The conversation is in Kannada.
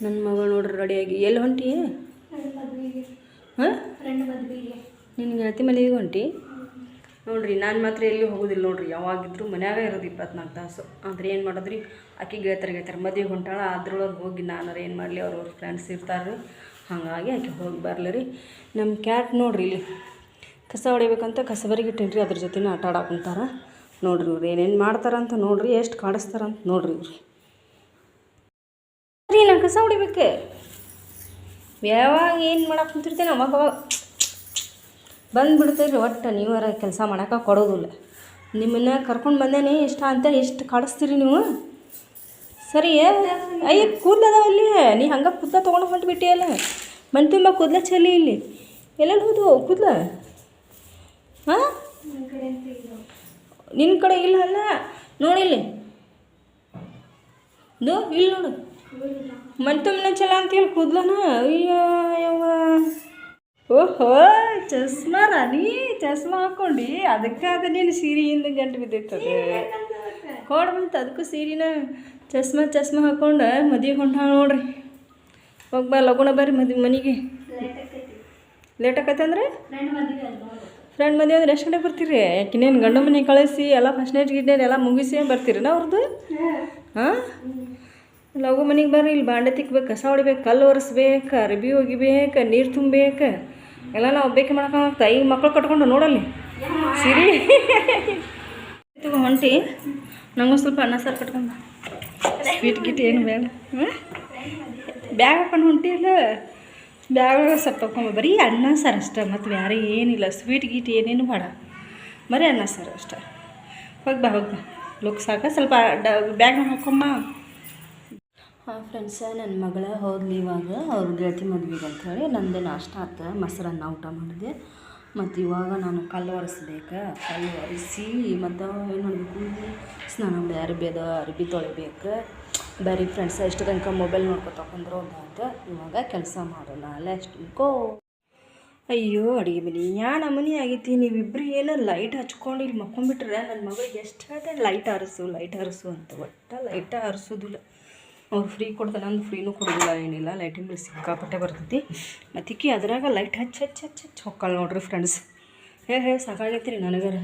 ನನ್ನ ಮಗಳು ನೋಡ್ರಿ ರೆಡಿಯಾಗಿ ಎಲ್ಲಿ ಹೊಂಟಿ? ಹಾಂ, ನಿನ್ನ ಗೆಳತಿ ಮನೆಗೆ ಹೊಂಟಿ ನೋಡ್ರಿ. ನಾನು ಮಾತ್ರ ಎಲ್ಲಿ ಹೋಗೋದಿಲ್ಲ ನೋಡ್ರಿ, ಯಾವಾಗಿದ್ರು ಮನ್ಯಾಗ ಇರೋದು 24 ತಾಸು. ಆದರೆ ಏನು ಮಾಡೋದ್ರಿ, ಆಕೆ ಗೆಳತಿಯರು ಮದುವೆಗೆ ಹೊಂಟಾಳ. ಅದ್ರೊಳಗೆ ಹೋಗಿ ನಾನು ಏನು ಮಾಡಲಿ, ಅವ್ರವ್ರ ಫ್ರೆಂಡ್ಸ್ ಇರ್ತಾರೆ, ಹಾಗಾಗಿ ಆಕೆ ಹೋಗಿ ಬರಲಿ ರೀ. ನಮ್ಮ ಕ್ಯಾಟ್ ನೋಡ್ರಿ ಇಲ್ಲಿ ಕಸ ಹೊಡಿಬೇಕಂತ ಕಸಬರಿಗೆ ಇಟ್ಟೇನ್ರಿ, ಅದ್ರ ಜೊತೆನೇ ಆಟ ಆಡಕ್ಕೆ ಕುಂತಾರ ನೋಡ್ರಿ. ಇವ್ರು ಏನೇನು ಮಾಡ್ತಾರಂತ ನೋಡ್ರಿ, ಎಷ್ಟು ಕಾಡಿಸ್ತಾರಂತ ನೋಡ್ರಿ ಇವ್ರು. ರೀ ನಾನು ಕಸ ಹೊಡಿಬೇಕು, ಯಾವಾಗ ಏನು ಮಾಡಕ್ಕೆ ಕುಂತಿರ್ತೇನೆ ಅವಾಗ ಬಂದುಬಿಡ್ತೇವೆ. ಒಟ್ಟು ನೀವರ ಕೆಲಸ ಮಾಡೋಕೆ ಕೊಡೋದಿಲ್ಲ. ನಿಮ್ಮನ್ನ ಕರ್ಕೊಂಡು ಬಂದೇನೆ ಇಷ್ಟ ಅಂತ ಎಷ್ಟು ಕಾಡಿಸ್ತೀರಿ ನೀವು. ಸರಿ ಅಯ್ಯ ಕೂದಲದಾವ ಅಲ್ಲಿ, ನೀ ಹಂಗೆ ಕೂದಲ ತೊಗೊಂಡು ಹೊಂಟ್ಬಿಟ್ಟಿಯಲ್ಲ. ಮನೆ ತುಂಬ ಕೂದಲ ಚಲಿ ಇಲ್ಲಿ ಎಲ್ಲೆಲ್ಲಿ ಹೋದು ಕೂದಲ? ಹಾಂ, ನಿನ್ನ ಕಡೆ ಇಲ್ಲ ಅಲ್ಲ, ನೋಡಿಲ್ಲಿ ಇಲ್ಲಿ ನೋಡು, ಮನೆ ತುಂಬ ಚಲ ಅಂತೇಳಿ ಕೂದಲನ. ಅಯ್ಯೋ ಯವ್ವ, ಓಹೋ ಚಸ್ಮಾ ರಾಣಿ, ಚಸ್ಮಾ ಹಾಕ್ಕೊಂಡು ಅದಕ್ಕೆ ಅದು ನೀನು ಸೀರೆಯಿಂದ ಗಂಟು ಬಿದ್ದೈತದೆ ಕೊಡು ಬಂತು. ಅದಕ್ಕೂ ಸೀರೆನ ಚಸ್ಮಾ ಹಾಕ್ಕೊಂಡು ಮದುವೆಗೆ ಹೊಂಟಾಳ ನೋಡ್ರಿ. ಹೋಗಿ ಬಾ ಲಗುಣ ಬರ್ರಿ ಮನೆಗೆ. ಲೇಟ್ ಆಕೈತೆ ಅಂದ್ರೆ ಫ್ರೆಂಡ್ ಮದುವೆ ಅಂದ್ರೆ ಎಷ್ಟು ಗಂಟೆಗೆ ಬರ್ತೀರಿ? ಯಾಕಿನೇನು ಗಂಡು ಮನೆಗೆ ಕಳಿಸಿ ಎಲ್ಲ ಫಸ್ಟ್ ನೈಟ್ ಗಿಡ್ನೇಟ್ ಎಲ್ಲ ಮುಗಿಸಿ ಬರ್ತೀರಿನ ಅವ್ರದ್ದು? ಹಾಂ, ಲಗು ಮನೆಗೆ ಬರ್ರಿ. ಇಲ್ಲಿ ಬಾಂಡೆ ತಿಕ್ಬೇಕು, ಕಸ ಹೊಡಿಬೇಕು, ಕಲ್ಲು ಒರೆಸ್ಬೇಕು, ಅರ್ಬಿ ಒಗಿಬೇಕು, ನೀರು ತುಂಬಬೇಕು, ಎಲ್ಲ ನಾವು ಒಬ್ಬಾಕಿ ಮಾಡ್ಕೊಳಕ್ತ. ಈಗ ಮಕ್ಳು ಕಟ್ಕೊಂಡು ನೋಡಲ್ಲಿ ಸಿರಿ ಹೊಂಟಿ. ನಂಗೂ ಸ್ವಲ್ಪ ಅನ್ನ ಸಾರು ಕಟ್ಕೊಂಡು ಸ್ವೀಟ್ ಗಿಟ್ ಏನು ಬೇಡ. ಬ್ಯಾಗ್ ಹಾಕೊಂಡು ಹೊಂಟಿಲ್ಲ, ಬ್ಯಾಗ್ ಸ್ವಲ್ಪ ತಗೊಂಡು ಬರೀ ಅನ್ನ ಸಾರು ಅಷ್ಟೇ, ಮತ್ತು ಬೇರೆ ಏನಿಲ್ಲ. ಸ್ವೀಟ್ ಗೀಟ್ ಏನೇನು ಬೇಡ, ಬರೀ ಅನ್ನ ಸಾರು ಅಷ್ಟೇ. ಹೋಗಿ ಬಾ ಲುಕ್ ಸಾಕ, ಸ್ವಲ್ಪ ಬ್ಯಾಗ್ನ ಹಾಕೊಂಬ. ಹಾಂ ಫ್ರೆಂಡ್ಸ, ನನ್ನ ಮಗಳ ಹೋದ್ಲಿ ಇವಾಗ ಅವ್ರ ಗೆಳತಿ ಮದ್ವೆಗೆ ಅಂಥೇಳಿ. ನಂದು ನಾಷ್ಟ ಆತ, ಮೊಸರನ್ನ ಊಟ ಮಾಡಿದೆ. ಮತ್ತು ಇವಾಗ ನಾನು ಕಲ್ಲು ಒರೆಸ್ಬೇಕು, ಕಲ್ಲು ಒರೆಸಿ ಮತ್ತು ಏನು ಮಾಡಬೇಕು, ಸ್ನಾನ ಮಾಡಿ ಅರ್ಬಿ ತೊಳಿಬೇಕು. ಬರೀ ಫ್ರೆಂಡ್ಸ ಇಷ್ಟು ತನಕ ಮೊಬೈಲ್ ನೋಡ್ಕೊತ ಕುಂದ್ರೆ ಒಂದಾಯ್ತು. ಇವಾಗ ಕೆಲಸ ಮಾಡೋಣ, ಲೆಟ್ಸ್ ಗೋ. ಅಯ್ಯೋ ಅಡುಗೆ ಮನೆ ಯಾ ನಮೂನಿ ಆಗೈತಿ. ನೀವಿಬ್ಬರು ಏನೋ ಲೈಟ್ ಹಚ್ಕೊಂಡು ಇಲ್ಲಿ ಮಕ್ಕೊಂಡ್ಬಿಟ್ರೆ ನನ್ನ ಮಗಳಿಗೆ ಎಷ್ಟು ಹೇಳ್ದೆ ಲೈಟ್ ಹರಿಸು ಅಂತ. ಒಟ್ಟು ಲೈಟ ಹರಿಸೋದಿಲ್ಲ. ಅವ್ರು ಫ್ರೀ ಕೊಡ್ತಾರೆ, ನಂದು ಫ್ರೀನೂ ಕೊಡೋದಿಲ್ಲ, ಏನಿಲ್ಲ. ಲೈಟಿನ ಬಿಲ್ ಸಿಕ್ಕಾಪಟ್ಟೆ ಬರ್ತೈತಿ. ಮತ್ತು ಅದ್ರಾಗ ಲೈಟ್ ಹಚ್ಚಿ ಹೊಕ್ಕಳು ನೋಡ್ರಿ ಫ್ರೆಂಡ್ಸ್. ಸಾಕಾಗೈತಿ ರೀ ನನಗರ.